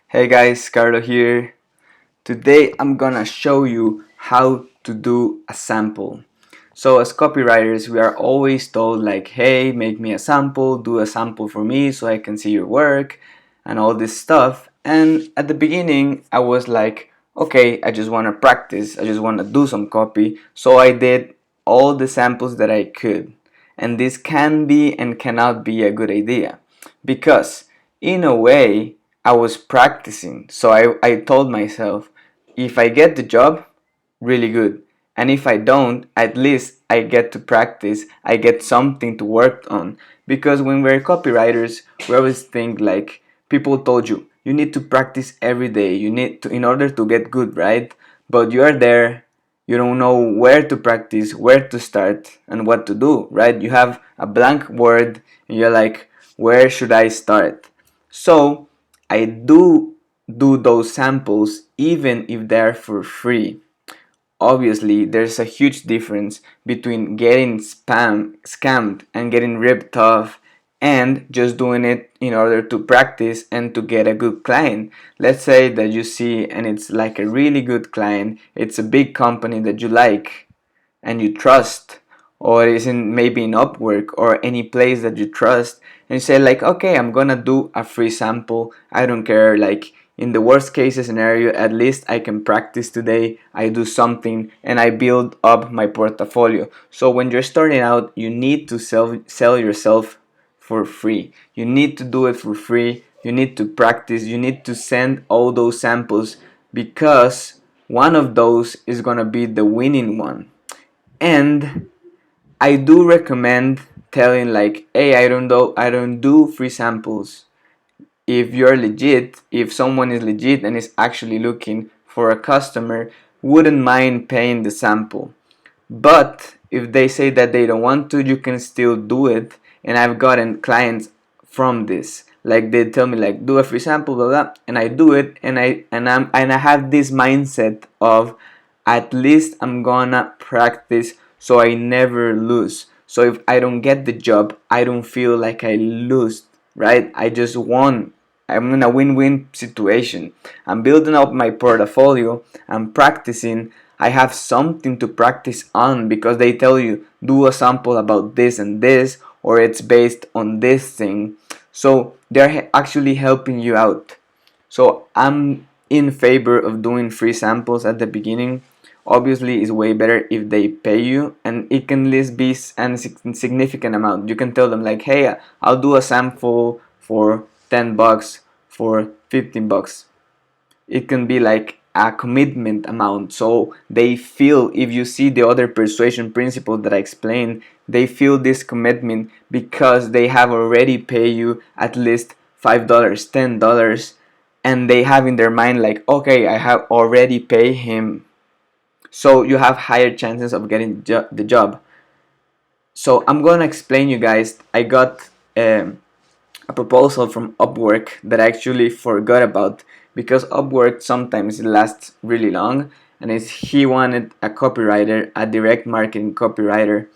Hey guys, Carlo here. Today I'm gonna show you how to do a sample. So as copywriters, we are always told like, hey, make me a sample, do a sample for me so I can see your work and all this stuff. And at the beginning, I was like, okay, I just wanna practice, I just wanna do some copy. So I did all the samples that I could. And this can be and cannot be a good idea because in a way, I was practicing. So I told myself, if I get the job, really good. And if I don't, at least I get to practice. I get something to work on. Because when we're copywriters, we always think like people told you, you need to practice every day. You need to, in order to get good, right? But you are there, you don't know where to practice, where to start, and what to do, right? You have a blank word, and you're like, where should I start? So I do those samples even if they're for free. Obviously, there's a huge difference between getting scammed and getting ripped off and just doing it in order to practice and to get a good client. Let's say that you see and it's like a really good client, it's a big company that you like and you trust, or is in maybe in Upwork or any place that you trust, and you say like, okay, I'm gonna do a free sample. I don't care, like in the worst case scenario, at least I can practice today. I do something and I build up my portfolio. So when you're starting out, you need to sell yourself for free. You need to do it for free. You need to practice. You need to send all those samples because one of those is gonna be the winning one. And I do recommend telling like, hey, I don't do free samples. If you're legit, if someone is legit and is actually looking for a customer, wouldn't mind paying the sample. But if they say that they don't want to, you can still do it. And I've gotten clients from this. Like they tell me like, do a free sample, blah blah, and I do it, and I have this mindset of at least I'm gonna practice so I never lose. So if I don't get the job, I don't feel like I lose, right? I just won. I'm in a win-win situation. I'm building up my portfolio. I'm practicing. I have something to practice on because they tell you do a sample about this and this, or it's based on this thing. So they're actually helping you out. So I'm in favor of doing free samples at the beginning. Obviously, it's way better if they pay you, and it can at least be a significant amount. You can tell them like, hey, I'll do a sample for $10, for $15. It can be like a commitment amount, so they feel, if you see the other persuasion principle that I explained, they feel this commitment because they have already paid you at least $5, $10, and they have in their mind like, okay, I have already paid him, so you have higher chances of getting the job. So I'm gonna explain you guys. I got a proposal from Upwork that I actually forgot about because Upwork sometimes lasts really long, and he wanted a copywriter, a direct marketing copywriter,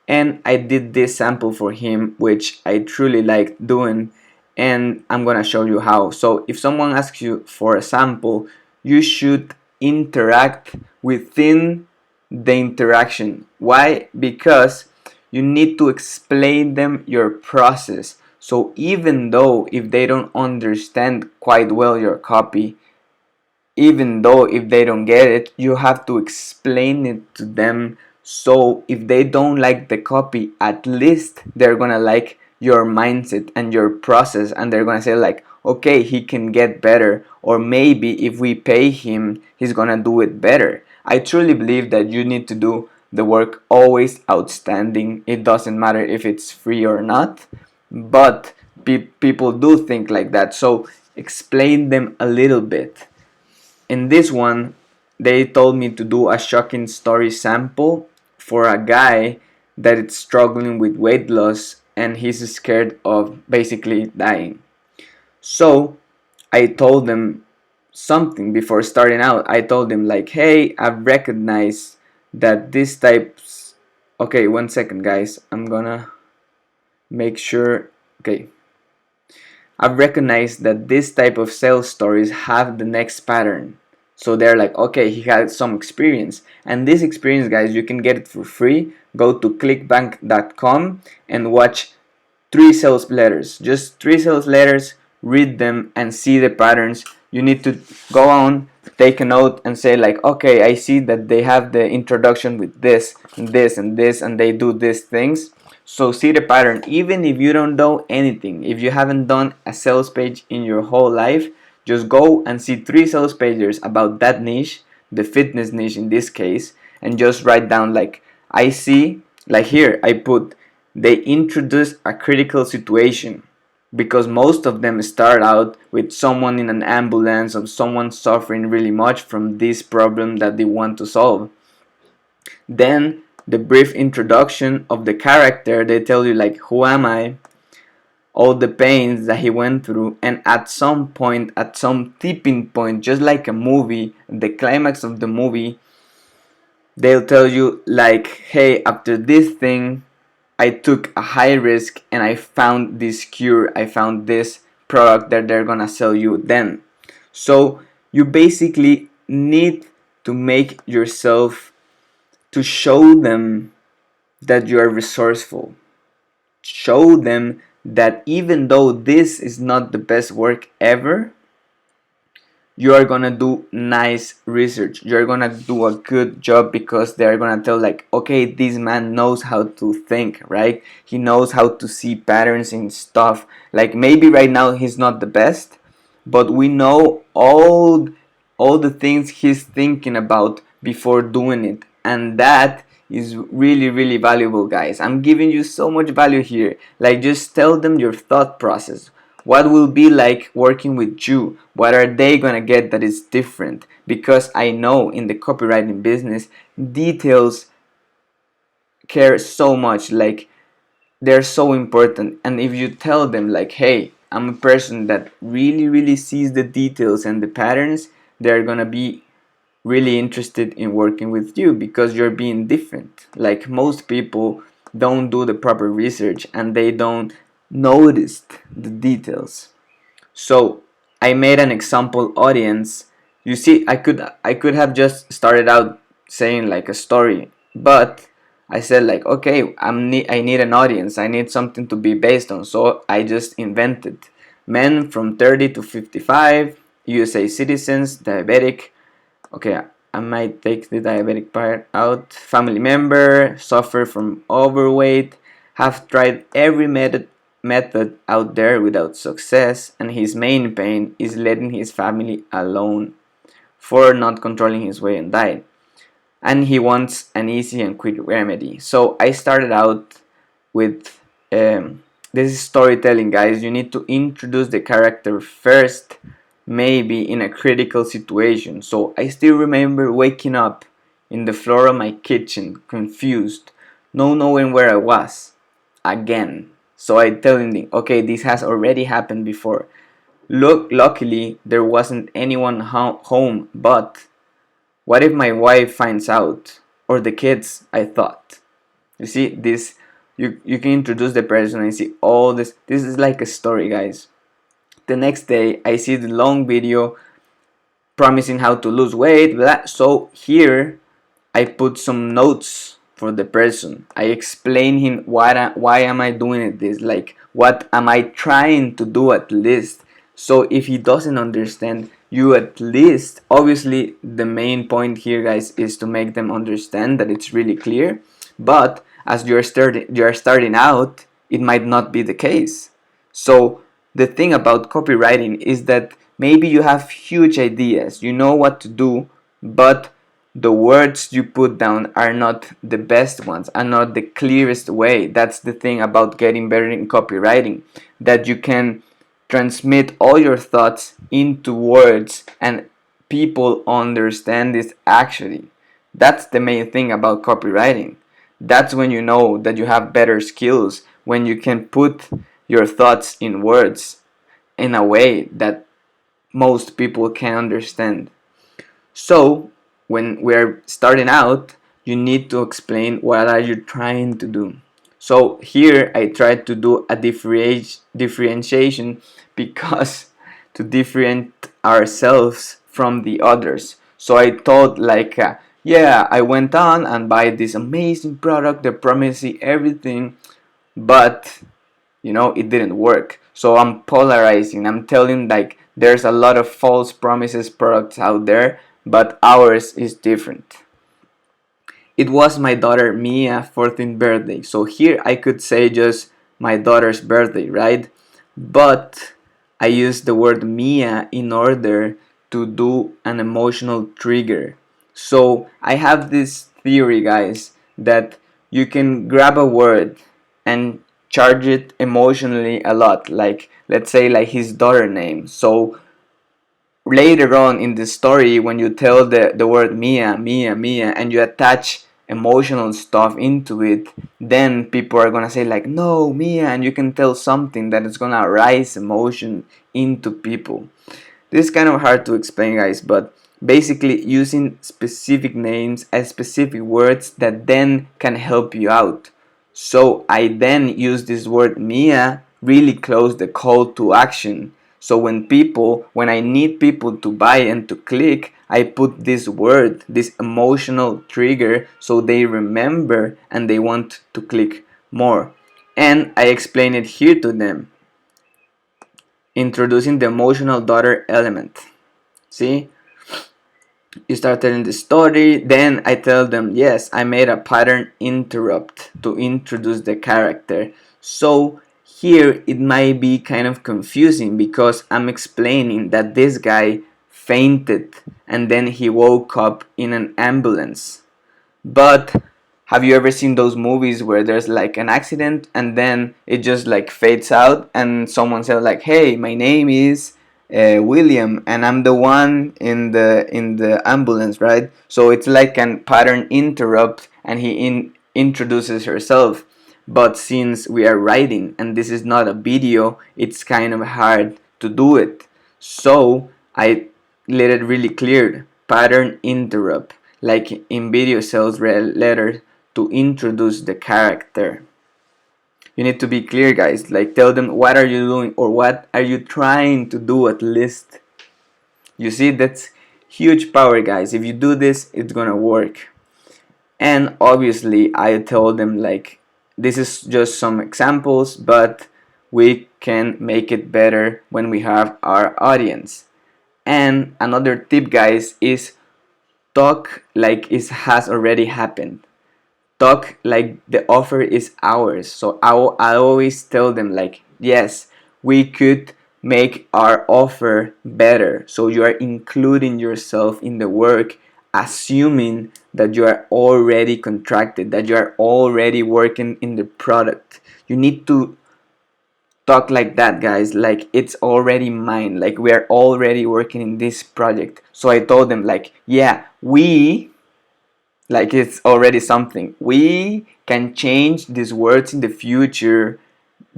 and I did this sample for him, which I truly liked doing, and I'm gonna show you how. So if someone asks you for a sample, you should interact within the interaction. Why? Because you need to explain them your process. So even though if they don't understand quite well your copy, even though if they don't get it, you have to explain it to them. So if they don't like the copy, at least they're gonna like your mindset and your process, and they're gonna say like, okay, he can get better, or maybe if we pay him, he's gonna do it better. I truly believe that you need to do the work always outstanding. It doesn't matter if it's free or not, but people do think like that. So explain them a little bit. In this one, they told me to do a shocking story sample for a guy that is struggling with weight loss and he's scared of basically dying. So I told them something before starting out. I told them like, hey, I've recognized that this types. Okay, 1 second, guys. I'm gonna make sure. Okay, I've recognized that this type of sales stories have the next pattern. So they're like, okay, he had some experience. And this experience, guys, you can get it for free. Go to clickbank.com and watch 3 sales letters. Just 3 sales letters, read them and see the patterns. You need to go on, take a note and say like, okay, I see that they have the introduction with this and this and this and they do these things. So see the pattern. Even if you don't know anything, if you haven't done a sales page in your whole life, just go and see 3 sales pages about that niche, the fitness niche in this case, and just write down like, I see, like here I put, they introduce a critical situation, because most of them start out with someone in an ambulance or someone suffering really much from this problem that they want to solve. Then the brief introduction of the character, they tell you like, who am I, all the pains that he went through, and at some point, at some tipping point, just like a movie, the climax of the movie, they'll tell you like, hey, after this thing I took a high risk and I found this cure, I found this product that they're gonna sell you then. So you basically need to make yourself, to show them that you are resourceful. Show them that even though this is not the best work ever, you are gonna do nice research, you're gonna do a good job, because they're gonna tell like, okay, this man knows how to think, right? He knows how to see patterns in stuff. Like maybe right now he's not the best, but we know all the things he's thinking about before doing it, and that is really really valuable, guys. I'm giving you so much value here. Like just tell them your thought process. What will be like working with you? What are they gonna get that is different? Because I know in the copywriting business, details care so much. Like they're so important. And if you tell them like, hey, I'm a person that really really sees the details and the patterns, they're gonna be really interested in working with you, because you're being different. Like most people don't do the proper research and they don't notice the details. So I made an example audience. You see, I could have just started out saying like a story, but I said like, okay, I need an audience. I need something to be based on. So I just invented men from 30 to 55, USA citizens, diabetic. Okay, I might take the diabetic part out. Family member, suffer from overweight, have tried every method out there without success, and his main pain is letting his family alone for not controlling his weight and diet. And he wants an easy and quick remedy. So I started out with this is storytelling, guys. You need to introduce the character first, maybe in a critical situation. So I still remember waking up in the floor of my kitchen, confused, no knowing where I was again. So I tell him, okay, this has already happened before. Look, luckily there wasn't anyone home, but what if my wife finds out, or the kids? I thought. You see this. You can introduce the person and see all this. This is like a story, guys. The next day, I see the long video promising how to lose weight. Blah. So here, I put some notes for the person. I explain him why am I doing it this, like what am I trying to do at least. So if he doesn't understand, you at least, obviously the main point here, guys, is to make them understand that it's really clear. But as you're starting out, it might not be the case. So the thing about copywriting is that maybe you have huge ideas, you know what to do, but the words you put down are not the best ones, are not the clearest way. That's the thing about getting better in copywriting, that you can transmit all your thoughts into words and people understand this actually. That's the main thing about copywriting. That's when you know that you have better skills, when you can put your thoughts in words in a way that most people can understand. So, when we're starting out, you need to explain what are you trying to do. So here I tried to do a differentiation because to differentiate ourselves from the others. So I thought like, yeah, I went on and buy this amazing product that promised me everything, but it didn't work. So I'm polarizing. I'm telling like there's a lot of false promises products out there, but ours is different. It was my daughter Mia's 14th birthday. So here I could say just my daughter's birthday, right? But I used the word Mia in order to do an emotional trigger. So I have this theory, guys, that you can grab a word and charge it emotionally a lot. Like, let's say, like his daughter name. So later on in the story, when you tell the word Mia, Mia, Mia, and you attach emotional stuff into it, then people are gonna say like, no, Mia, and you can tell something that is gonna rise emotion into people. This is kind of hard to explain, guys, but basically using specific names and specific words that then can help you out. So I then use this word Mia really close the call to action. So when I need people to buy and to click, I put this word, this emotional trigger, so they remember and they want to click more. And I explain it here to them, introducing the emotional daughter element. See, you start telling the story, then I tell them, yes, I made a pattern interrupt to introduce the character. So here it might be kind of confusing because I'm explaining that this guy fainted and then he woke up in an ambulance. But have you ever seen those movies where there's like an accident and then it just like fades out and someone says like, "Hey, my name is William and I'm the one in the ambulance," right? So it's like a pattern interrupt and he introduces herself. But since we are writing and this is not a video, it's kind of hard to do it. So I let it really clear. Pattern interrupt, like in video sales letters, to introduce the character. You need to be clear, guys. Like tell them what are you doing or what are you trying to do at least. You see, that's huge power, guys. If you do this, it's gonna work. And obviously I told them like this is just some examples, but we can make it better when we have our audience. And another tip, guys, is talk like it has already happened. Talk like the offer is ours. So I always tell them like, yes, we could make our offer better. So you are including yourself in the work, assuming that you are already contracted, that you are already working in the product. You need to talk like that, guys, like it's already mine, like we are already working in this project. So I told them like, yeah, we, like it's already something, we can change these words in the future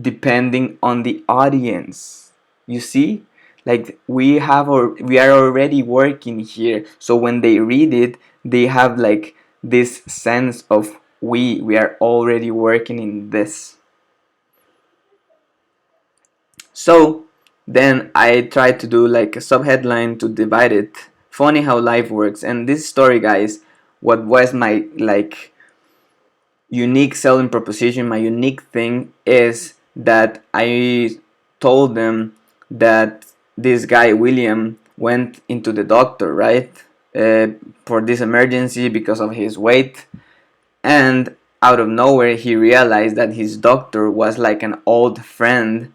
depending on the audience. You see, like we are already working here, so when they read it they have like this sense of we are already working in this. So then I tried to do like a subheadline to divide it. Funny how life works. And this story, guys, what was my like unique selling proposition, my unique thing is that I told them that this guy William went into the doctor, right? For this emergency because of his weight, and out of nowhere he realized that his doctor was like an old friend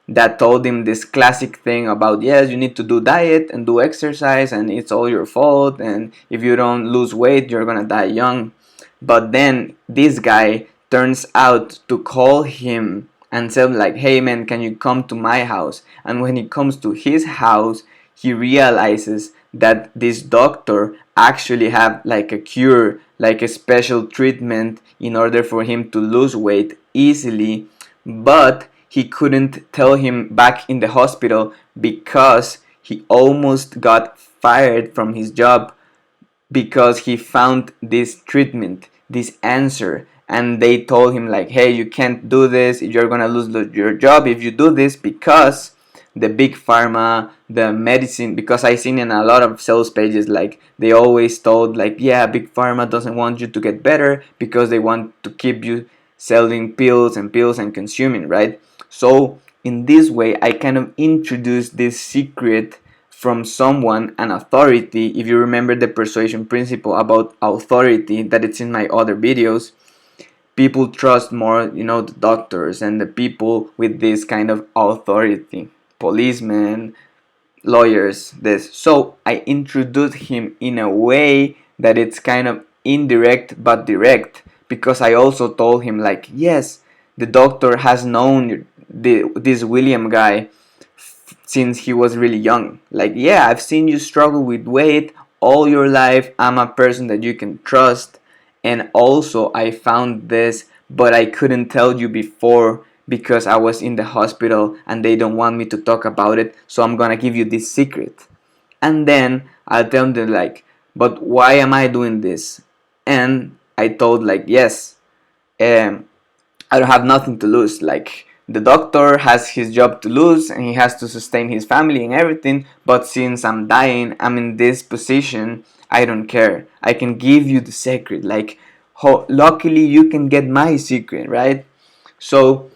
that told him this classic thing about, yes, you need to do diet and do exercise and it's all your fault, and if you don't lose weight you're gonna die young. But then this guy turns out to call him and said like, hey man, can you come to my house? And when he comes to his house he realizes that this doctor actually have like a cure, like a special treatment in order for him to lose weight easily. But he couldn't tell him back in the hospital because he almost got fired from his job because he found this treatment, this answer, and they told him like, hey, you can't do this, you're gonna lose your job if you do this, because the big pharma, the medicine, because I seen in a lot of sales pages like they always told like, yeah, big pharma doesn't want you to get better because they want to keep you selling pills and consuming, right? So in this way I kind of introduced this secret from someone, an authority. If you remember the persuasion principle about authority that it's in my other videos, people trust more, the doctors and the people with this kind of authority, policemen, lawyers, this. So I introduced him in a way that it's kind of indirect but direct, because I also told him like, yes, the doctor has known this William guy since he was really young. Like, yeah, I've seen you struggle with weight all your life. I'm a person that you can trust. And also, I found this, but I couldn't tell you before because I was in the hospital and they don't want me to talk about it. So I'm gonna give you this secret. And then I'll tell them, like, but why am I doing this? And I told, like, yes, um, I don't have nothing to lose. Like, the doctor has his job to lose and he has to sustain his family and everything, but since I'm dying, I'm in this position, I don't care. I can give you the secret. Like, luckily you can get my secret, right? So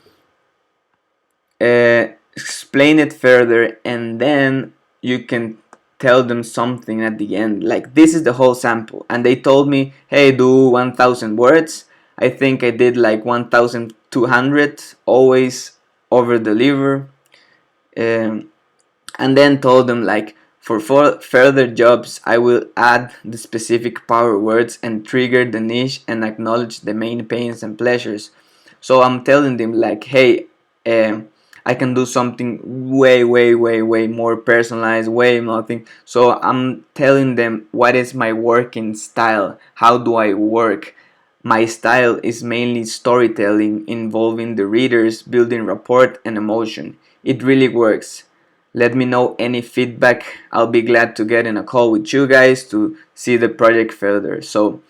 explain it further, and then you can tell them something at the end, like, this is the whole sample. And they told me, hey, do 1000 words. I think I did like 1200, always over deliver. And then told them, like, for further jobs I will add the specific power words and trigger the niche and acknowledge the main pains and pleasures. So I'm telling them, like, hey, I can do something way more personalized, way nothing. So I'm telling them what is my working style, how do I work. My style is mainly storytelling involving the readers, building rapport and emotion. It really works. Let me know any feedback. I'll be glad to get in a call with you guys to see the project further. So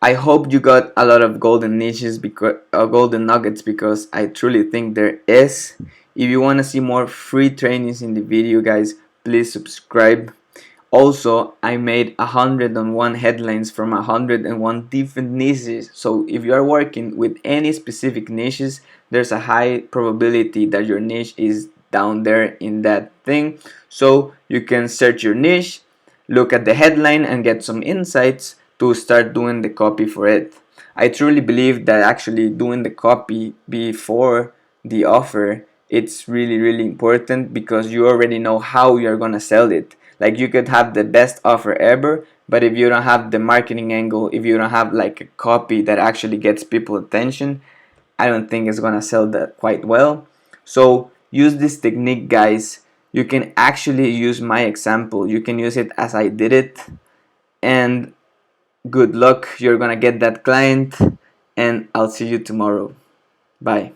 I hope you got a lot of golden niches, because golden nuggets, because I truly think there is. If you want to see more free trainings in the video, guys, please subscribe. Also, I made 101 headlines from 101 different niches. So if you are working with any specific niches, there's a high probability that your niche is down there in that thing. So you can search your niche, look at the headline, and get some insights to start doing the copy for it. I truly believe that actually doing the copy before the offer, it's really important, because you already know how you're gonna sell it. Like, you could have the best offer ever, but if you don't have the marketing angle, if you don't have like a copy that actually gets people attention, I don't think it's gonna sell that quite well. So use this technique, guys. You can actually use my example, you can use it as I did it, and good luck. You're gonna get that client, and I'll see you tomorrow. Bye.